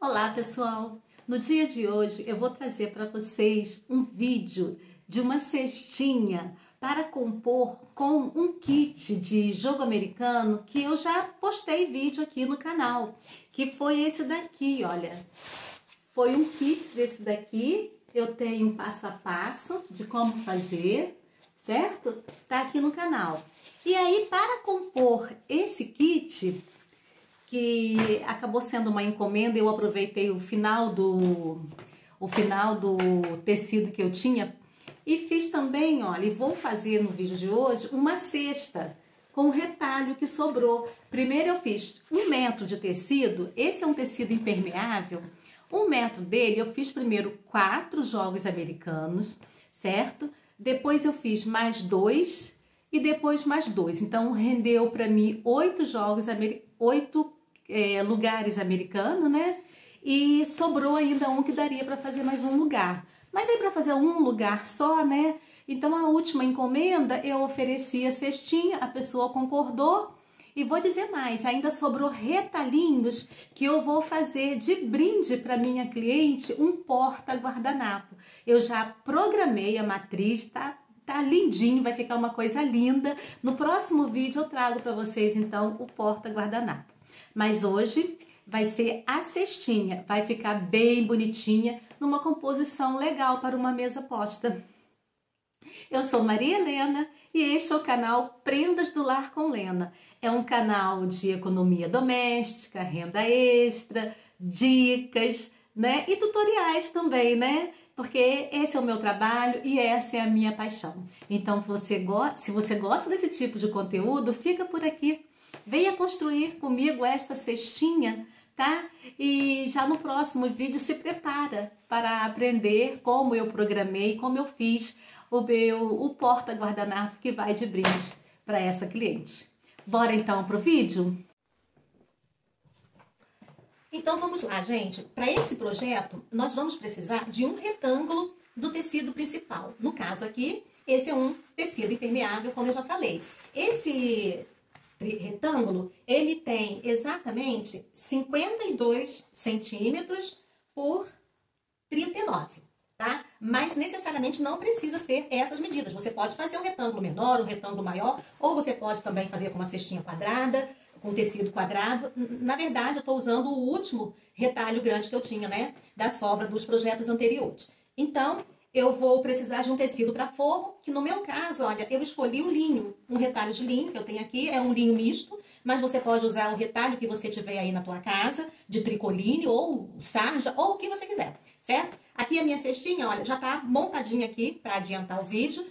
Olá pessoal, no dia de hoje eu vou trazer para vocês um vídeo de uma cestinha para compor com um kit de jogo americano que eu já postei vídeo aqui no canal, que foi esse daqui, olha. Foi um kit desse daqui, eu tenho um passo a passo de como fazer, certo? Tá aqui no canal. E aí, para compor esse kit, que acabou sendo uma encomenda, eu aproveitei o final do tecido que eu tinha e fiz também, olha, e vou fazer no vídeo de hoje uma cesta com o retalho que sobrou. Primeiro eu fiz 1 metro de tecido, esse é um tecido impermeável. 1 metro dele eu fiz primeiro 4 jogos americanos, certo? Depois eu fiz mais 2 e depois mais 2. Então rendeu para mim 8 jogos americanos, 8 lugares americanos, né? E sobrou ainda um que daria para fazer mais um lugar. Mas aí para fazer um lugar só, né? Então a última encomenda eu ofereci a cestinha, a pessoa concordou. E vou dizer mais, ainda sobrou retalhinhos que eu vou fazer de brinde para minha cliente, um porta-guardanapo. Eu já programei a matriz, tá lindinho, vai ficar uma coisa linda. No próximo vídeo eu trago para vocês então o porta-guardanapo. Mas hoje vai ser a cestinha, vai ficar bem bonitinha, numa composição legal para uma mesa posta. Eu sou Maria Helena e este é o canal Prendas do Lar com Lena. É um canal de economia doméstica, renda extra, dicas, né? E tutoriais também, né? Porque esse é o meu trabalho e essa é a minha paixão. Então, se você gosta desse tipo de conteúdo, fica por aqui. Venha construir comigo esta cestinha, tá? E já no próximo vídeo se prepara para aprender como eu programei, como eu fiz o porta-guardanapo que vai de brinde para essa cliente. Bora então pro vídeo? Então vamos lá, gente. Para esse projeto, nós vamos precisar de um retângulo do tecido principal. No caso aqui, esse é um tecido impermeável, como eu já falei. Esse retângulo, ele tem exatamente 52 centímetros por 39, tá? Mas necessariamente não precisa ser essas medidas. Você pode fazer um retângulo menor, um retângulo maior, ou você pode também fazer com uma cestinha quadrada, com tecido quadrado. Na verdade, eu estou usando o último retalho grande que eu tinha, né? Da sobra dos projetos anteriores. Então, eu vou precisar de um tecido para forro, que no meu caso, olha, eu escolhi um linho, um retalho de linho que eu tenho aqui, é um linho misto, mas você pode usar o retalho que você tiver aí na tua casa, de tricoline ou sarja, ou o que você quiser, certo? Aqui a minha cestinha, olha, já tá montadinha aqui para adiantar o vídeo,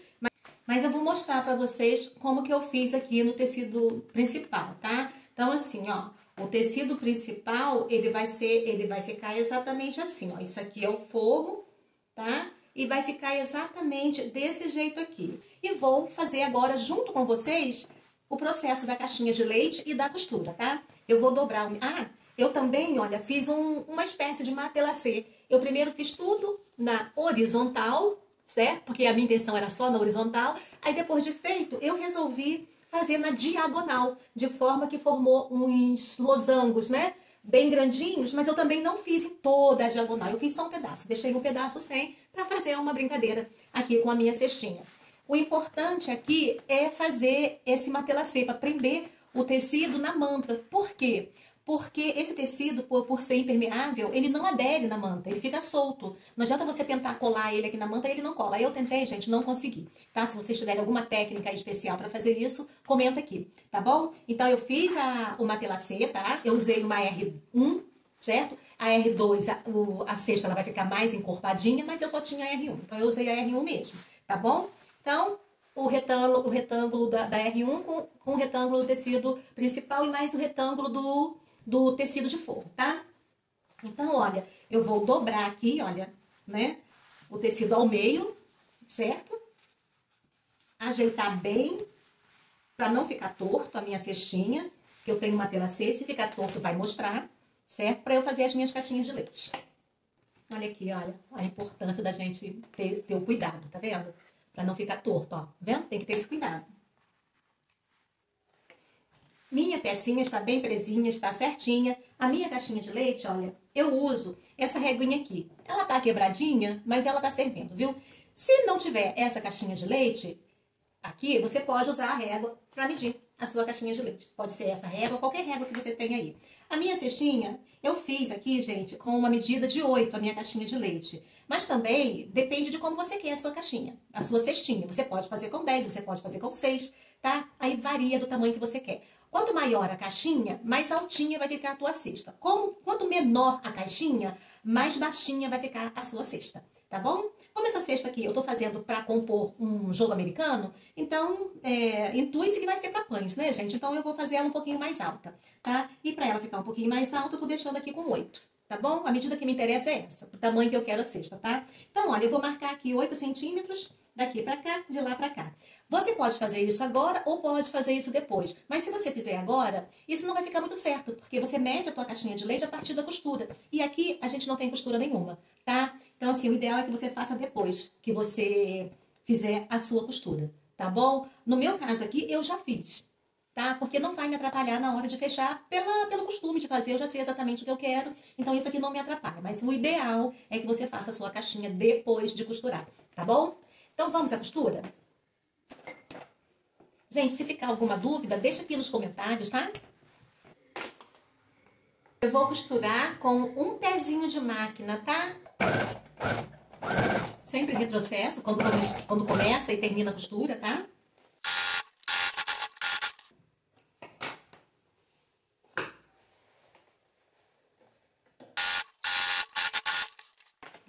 mas eu vou mostrar para vocês como que eu fiz aqui no tecido principal, tá? Então, assim, ó, o tecido principal, ele vai ficar exatamente assim, ó, isso aqui é o forro, tá? E vai ficar exatamente desse jeito aqui. E vou fazer agora, junto com vocês, o processo da caixinha de leite e da costura, tá? Eu vou dobrar... eu também, olha, fiz uma espécie de matelacê. Eu primeiro fiz tudo na horizontal, certo? Porque a minha intenção era só na horizontal. Aí, depois de feito, eu resolvi fazer na diagonal, de forma que formou uns losangos, né? Bem grandinhos, mas eu também não fiz em toda a diagonal. Eu fiz só um pedaço, deixei um pedaço sem para fazer uma brincadeira aqui com a minha cestinha. O importante aqui é fazer esse matelacê, para prender o tecido na manta. Por quê? Porque esse tecido, por ser impermeável, ele não adere na manta, ele fica solto. Não adianta você tentar colar ele aqui na manta, ele não cola. Eu tentei, gente, não consegui, tá? Se vocês tiverem alguma técnica especial para fazer isso, comenta aqui, tá bom? Então, eu fiz o matelacê, tá? Eu usei uma R1, certo? A R2, a cesta, ela vai ficar mais encorpadinha, mas eu só tinha a R1, então eu usei a R1 mesmo, tá bom? Então, o retângulo da R1 com o retângulo do tecido principal e mais o retângulo do tecido de forro, tá? Então, olha, eu vou dobrar aqui, olha, né? O tecido ao meio, certo? Ajeitar bem, para não ficar torto a minha cestinha, que eu tenho uma matelacê, se ficar torto vai mostrar, certo? Para eu fazer as minhas caixinhas de leite. Olha aqui, olha, a importância da gente ter o cuidado, tá vendo? Para não ficar torto, ó, vendo? Tem que ter esse cuidado. Minha pecinha está bem presinha, está certinha. A minha caixinha de leite, olha, eu uso essa reguinha aqui. Ela tá quebradinha, mas ela tá servindo, viu? Se não tiver essa caixinha de leite aqui, você pode usar a régua para medir a sua caixinha de leite. Pode ser essa régua, qualquer régua que você tenha aí. A minha cestinha, eu fiz aqui, gente, com uma medida de 8, a minha caixinha de leite. Mas também depende de como você quer a sua caixinha, a sua cestinha. Você pode fazer com 10, você pode fazer com 6, tá? Aí varia do tamanho que você quer. Quanto maior a caixinha, mais altinha vai ficar a tua cesta. Quanto menor a caixinha, mais baixinha vai ficar a sua cesta, tá bom? Como essa cesta aqui eu tô fazendo para compor um jogo americano, então intui-se que vai ser para pães, né, gente? Então eu vou fazer ela um pouquinho mais alta, tá? E para ela ficar um pouquinho mais alta, eu tô deixando aqui com 8, tá bom? A medida que me interessa é essa, o tamanho que eu quero a cesta, tá? Então, olha, eu vou marcar aqui 8 centímetros, daqui para cá, de lá para cá. Você pode fazer isso agora ou pode fazer isso depois. Mas se você fizer agora, isso não vai ficar muito certo, porque você mede a tua caixinha de leite a partir da costura. E aqui a gente não tem costura nenhuma, tá? Então, assim, o ideal é que você faça depois que você fizer a sua costura, tá bom? No meu caso aqui, eu já fiz, tá? Porque não vai me atrapalhar na hora de fechar pelo costume de fazer. Eu já sei exatamente o que eu quero, então isso aqui não me atrapalha. Mas o ideal é que você faça a sua caixinha depois de costurar, tá bom? Então, vamos à costura? Gente, se ficar alguma dúvida, deixa aqui nos comentários, tá? Eu vou costurar com um pezinho de máquina, tá? Sempre retrocesso quando começa e termina a costura, tá?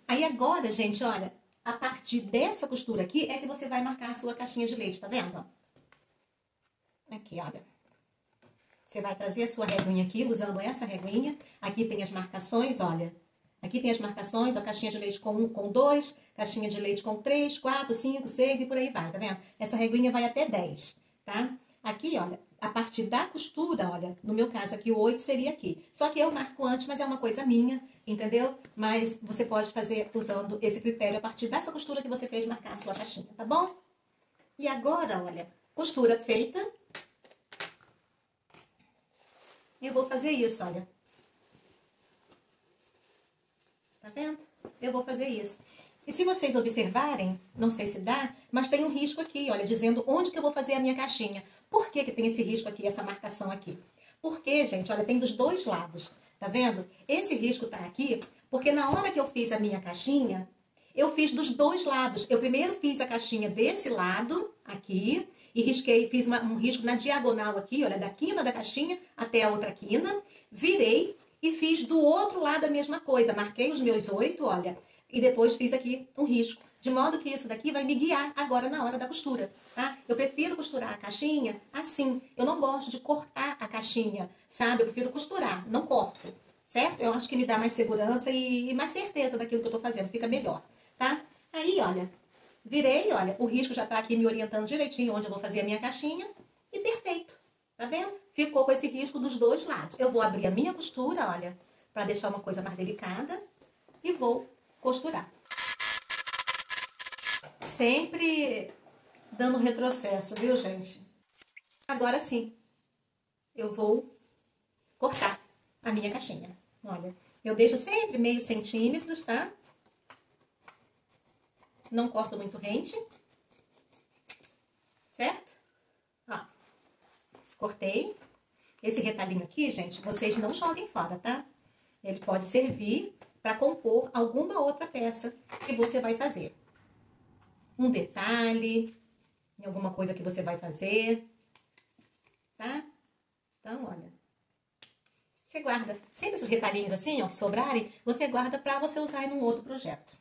Aí agora, gente, olha, a partir dessa costura aqui é que você vai marcar a sua caixinha de leite, tá vendo? Aqui, olha. Você vai trazer a sua reguinha aqui, usando essa reguinha. Aqui tem as marcações, olha. Aqui tem as marcações, a caixinha de leite com 1, com 2, caixinha de leite com 3, 4, 5, 6 e por aí vai, tá vendo? Essa reguinha vai até 10, tá? Aqui, olha, a partir da costura, olha, no meu caso aqui o 8 seria aqui. Só que eu marco antes, mas é uma coisa minha, entendeu? Mas você pode fazer usando esse critério a partir dessa costura que você fez marcar a sua caixinha, tá bom? E agora, olha, costura feita. Eu vou fazer isso, olha. Tá vendo? Eu vou fazer isso. E se vocês observarem, não sei se dá, mas tem um risco aqui, olha, dizendo onde que eu vou fazer a minha caixinha. Por que que tem esse risco aqui, essa marcação aqui? Porque, gente, olha, tem dos dois lados, tá vendo? Esse risco tá aqui porque na hora que eu fiz a minha caixinha, eu fiz dos dois lados. Eu primeiro fiz a caixinha desse lado, aqui, e risquei, fiz um risco na diagonal aqui, olha, da quina da caixinha até a outra quina, virei e fiz do outro lado a mesma coisa. Marquei os meus 8, olha, e depois fiz aqui um risco. De modo que isso daqui vai me guiar agora na hora da costura, tá? Eu prefiro costurar a caixinha assim. Eu não gosto de cortar a caixinha, sabe? Eu prefiro costurar, não corto, certo? Eu acho que me dá mais segurança e mais certeza daquilo que eu tô fazendo. Fica melhor, tá? Aí, olha, virei, olha, o risco já tá aqui me orientando direitinho onde eu vou fazer a minha caixinha. E perfeito, tá vendo? Ficou com esse risco dos dois lados. Eu vou abrir a minha costura, olha, pra deixar uma coisa mais delicada. E vou costurar. Sempre dando retrocesso, viu, gente? Agora sim, eu vou cortar a minha caixinha. Olha, eu deixo sempre meio centímetros, tá? Não corto muito rente. Certo? Ó, cortei. Esse retalhinho aqui, gente, vocês não joguem fora, tá? Ele pode servir para compor alguma outra peça que você vai fazer. Um detalhe, em alguma coisa que você vai fazer, tá? Então, olha, você guarda. Sempre esses retalhinhos assim, ó, que sobrarem, você guarda para você usar em um outro projeto.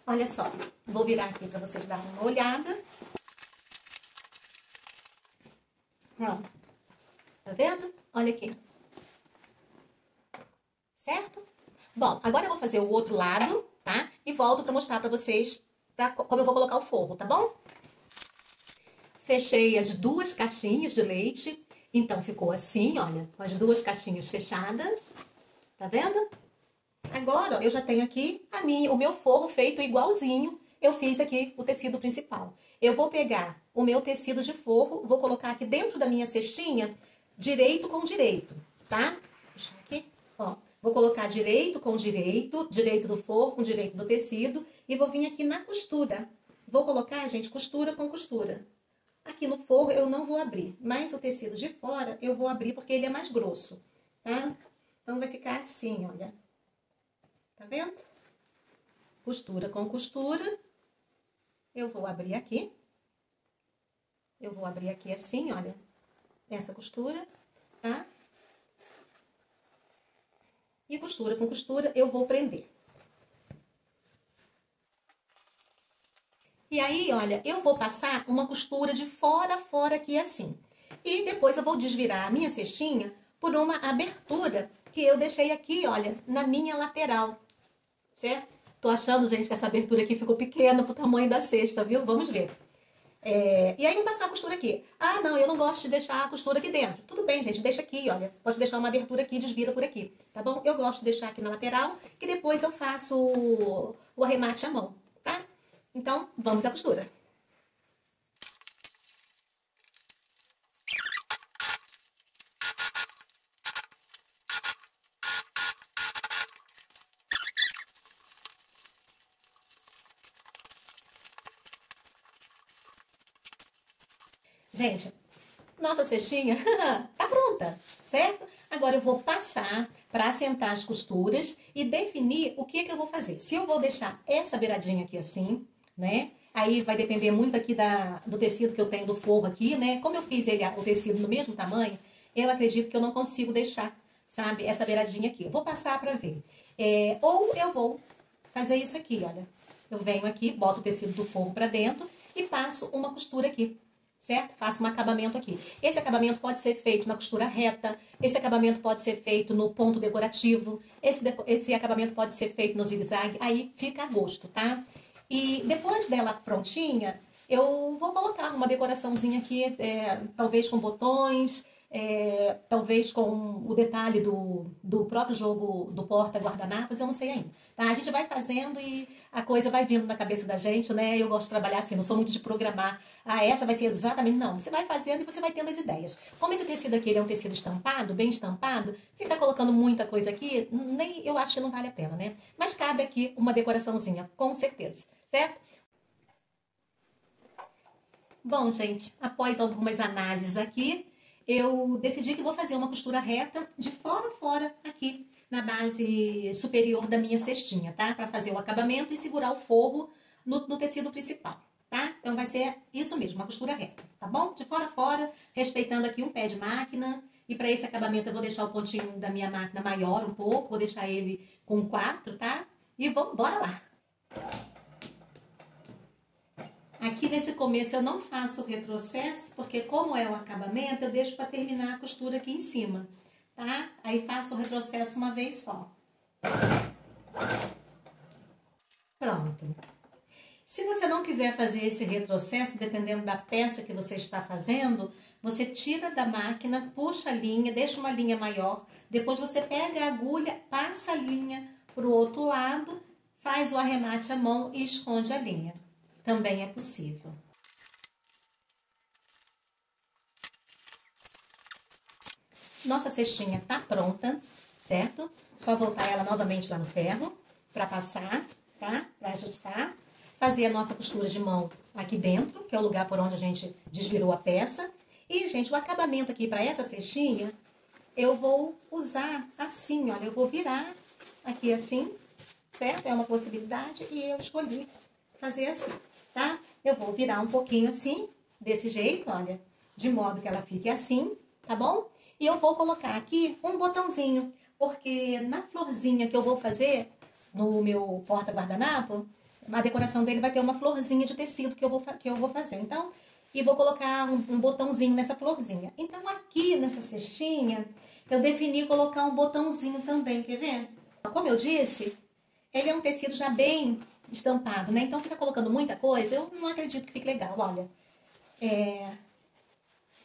Olha só, vou virar aqui para vocês darem uma olhada. Ó, tá vendo? Olha aqui. Certo? Bom, agora eu vou fazer o outro lado, tá? E volto para mostrar para vocês como eu vou colocar o forro, tá bom? Fechei as duas caixinhas de leite. Então, ficou assim, olha, com as duas caixinhas fechadas. Tá vendo? Agora, ó, eu já tenho aqui o meu forro feito igualzinho. Eu fiz aqui o tecido principal. Eu vou pegar o meu tecido de forro, vou colocar aqui dentro da minha cestinha direito com direito, tá? Puxa aqui, ó. Vou colocar direito com direito, direito do forro com direito do tecido, e vou vir aqui na costura. Vou colocar, gente, costura com costura. Aqui no forro eu não vou abrir, mas o tecido de fora eu vou abrir porque ele é mais grosso, tá? Então, vai ficar assim, olha. Tá vendo? Costura com costura. Eu vou abrir aqui. Eu vou abrir aqui assim, olha. Essa costura, tá? E costura com costura eu vou prender. E aí, olha, eu vou passar uma costura de fora a fora aqui assim. E depois eu vou desvirar a minha cestinha por uma abertura que eu deixei aqui, olha, na minha lateral, certo? Tô achando, gente, que essa abertura aqui ficou pequena pro tamanho da cesta, viu? Vamos ver. E aí, vou passar a costura aqui. Ah, não, eu não gosto de deixar a costura aqui dentro. Tudo bem, gente, deixa aqui, olha. Pode deixar uma abertura aqui e desvira por aqui, tá bom? Eu gosto de deixar aqui na lateral, que depois eu faço o arremate à mão, tá? Então, vamos à costura. Gente, nossa cestinha tá pronta, certo? Agora eu vou passar para assentar as costuras e definir o que eu vou fazer. Se eu vou deixar essa beiradinha aqui assim, né? Aí vai depender muito aqui do tecido que eu tenho do forro aqui, né? Como eu fiz o tecido no mesmo tamanho, eu acredito que eu não consigo deixar, sabe? Essa beiradinha aqui. Eu vou passar para ver. Ou eu vou fazer isso aqui, olha. Eu venho aqui, boto o tecido do forro para dentro e passo uma costura aqui. Certo? Faço um acabamento aqui. Esse acabamento pode ser feito na costura reta, esse acabamento pode ser feito no ponto decorativo, esse acabamento pode ser feito no zigue-zague, aí fica a gosto, tá? E depois dela prontinha, eu vou colocar uma decoraçãozinha aqui, talvez com botões, talvez com o detalhe do próprio jogo do porta-guardanapos, eu não sei ainda. Tá? A gente vai fazendo e a coisa vai vindo na cabeça da gente, né? Eu gosto de trabalhar assim, não sou muito de programar. Ah, essa vai ser exatamente... Não, você vai fazendo e você vai tendo as ideias. Como esse tecido aqui ele é um tecido estampado, bem estampado, ficar colocando muita coisa aqui, nem eu acho que não vale a pena, né? Mas cabe aqui uma decoraçãozinha, com certeza, certo? Bom, gente, após algumas análises aqui, eu decidi que vou fazer uma costura reta de fora a fora aqui na base superior da minha cestinha, tá? Para fazer o acabamento e segurar o forro no tecido principal, tá? Então, vai ser isso mesmo, uma costura reta, tá bom? De fora a fora, respeitando aqui um pé de máquina. E para esse acabamento eu vou deixar o pontinho da minha máquina maior um pouco, vou deixar ele com 4, tá? E vamos, bora lá! Aqui nesse começo eu não faço o retrocesso, porque como é o acabamento, eu deixo para terminar a costura aqui em cima, tá? Aí faço o retrocesso uma vez só. Pronto. Se você não quiser fazer esse retrocesso, dependendo da peça que você está fazendo, você tira da máquina, puxa a linha, deixa uma linha maior, depois você pega a agulha, passa a linha para o outro lado, faz o arremate à mão e esconde a linha. Também é possível. Nossa cestinha tá pronta, certo? Só voltar ela novamente lá no ferro para passar, tá? Para ajustar. Fazer a nossa costura de mão aqui dentro, que é o lugar por onde a gente desvirou a peça. E, gente, o acabamento aqui para essa cestinha, eu vou usar assim, olha. Eu vou virar aqui assim, certo? É uma possibilidade e eu escolhi fazer assim. Tá? Eu vou virar um pouquinho assim, desse jeito, olha, de modo que ela fique assim, tá bom? E eu vou colocar aqui um botãozinho, porque na florzinha que eu vou fazer no meu porta-guardanapo, a decoração dele vai ter uma florzinha de tecido que eu vou fazer. Então, e vou colocar um botãozinho nessa florzinha. Então, aqui nessa cestinha, eu defini colocar um botãozinho também, quer ver? Como eu disse, ele é um tecido já bem estampado, né? Então, fica colocando muita coisa, eu não acredito que fique legal, olha.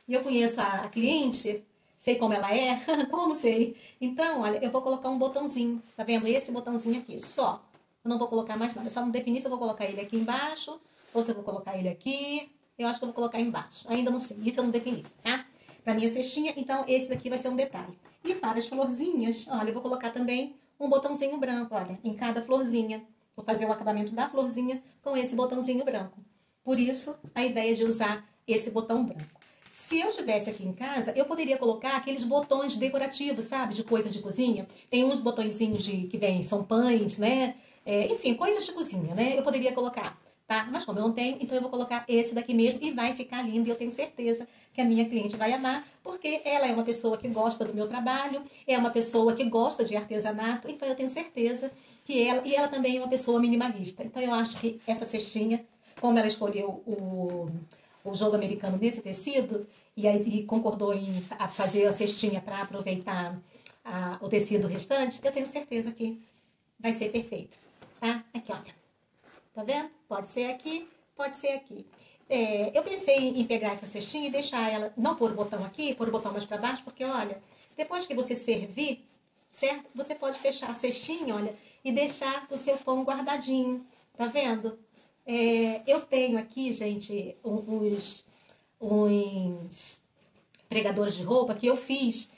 Eu conheço a cliente, sei como ela é, como sei. Então, olha, eu vou colocar um botãozinho, tá vendo? Esse botãozinho aqui, só. Eu não vou colocar mais nada, eu só não defini se eu vou colocar ele aqui embaixo ou se eu vou colocar ele aqui. Eu acho que eu vou colocar embaixo, ainda não sei, isso eu não defini, tá? para minha cestinha, então esse daqui vai ser um detalhe. E para as florzinhas, olha, eu vou colocar também um botãozinho branco, olha, em cada florzinha. Vou fazer o acabamento da florzinha com esse botãozinho branco. Por isso, a ideia de usar esse botão branco. Se eu tivesse aqui em casa, eu poderia colocar aqueles botões decorativos, sabe? De coisas de cozinha. Tem uns botõezinhos que vêm, são pães, né? Enfim, coisas de cozinha, né? Eu poderia colocar, tá? Mas como eu não tenho, então eu vou colocar esse daqui mesmo e vai ficar lindo. E eu tenho certeza que a minha cliente vai amar, porque ela é uma pessoa que gosta do meu trabalho, é uma pessoa que gosta de artesanato, então eu tenho certeza que ela também é uma pessoa minimalista. Então eu acho que essa cestinha, como ela escolheu o jogo americano nesse tecido, e aí concordou em fazer a cestinha para aproveitar o tecido restante, eu tenho certeza que vai ser perfeito, tá? Aqui, olha. Tá vendo? Pode ser aqui, pode ser aqui. Eu pensei em pegar essa cestinha e deixar ela, não pôr o botão aqui, pôr o botão mais para baixo, porque, olha, depois que você servir, certo? Você pode fechar a cestinha, olha, e deixar o seu pão guardadinho, tá vendo? Eu tenho aqui, gente, uns pregadores de roupa que eu fiz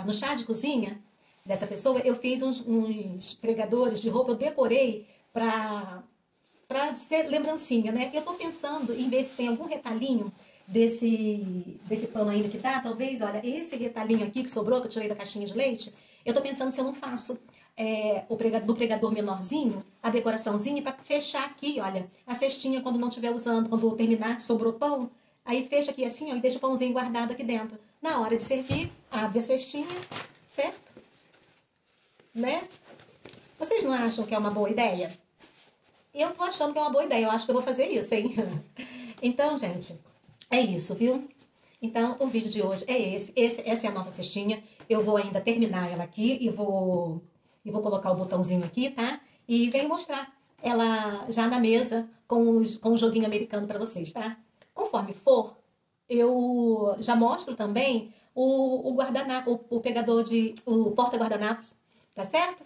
no chá de cozinha dessa pessoa. Eu fiz uns pregadores de roupa, eu decorei para ser lembrancinha, né? Eu tô pensando em ver se tem algum retalhinho desse pano ainda que tá. Talvez, olha, esse retalhinho aqui que sobrou, que eu tirei da caixinha de leite, eu tô pensando se eu não faço no pregador menorzinho, a decoraçãozinha, para fechar aqui, olha, a cestinha quando não estiver usando, quando terminar, sobrou pão, aí fecha aqui assim, ó, e deixa o pãozinho guardado aqui dentro. Na hora de servir, abre a cestinha, certo? Né? Vocês não acham que é uma boa ideia? Eu tô achando que é uma boa ideia, eu acho que eu vou fazer isso, hein? Então, gente, é isso, viu? Então, o vídeo de hoje é essa é a nossa cestinha. Eu vou ainda terminar ela aqui e vou colocar o botãozinho aqui, tá? E venho mostrar ela já na mesa com o joguinho americano pra vocês, tá? Conforme for, eu já mostro também o guardanapo, o porta-guardanapos, tá certo?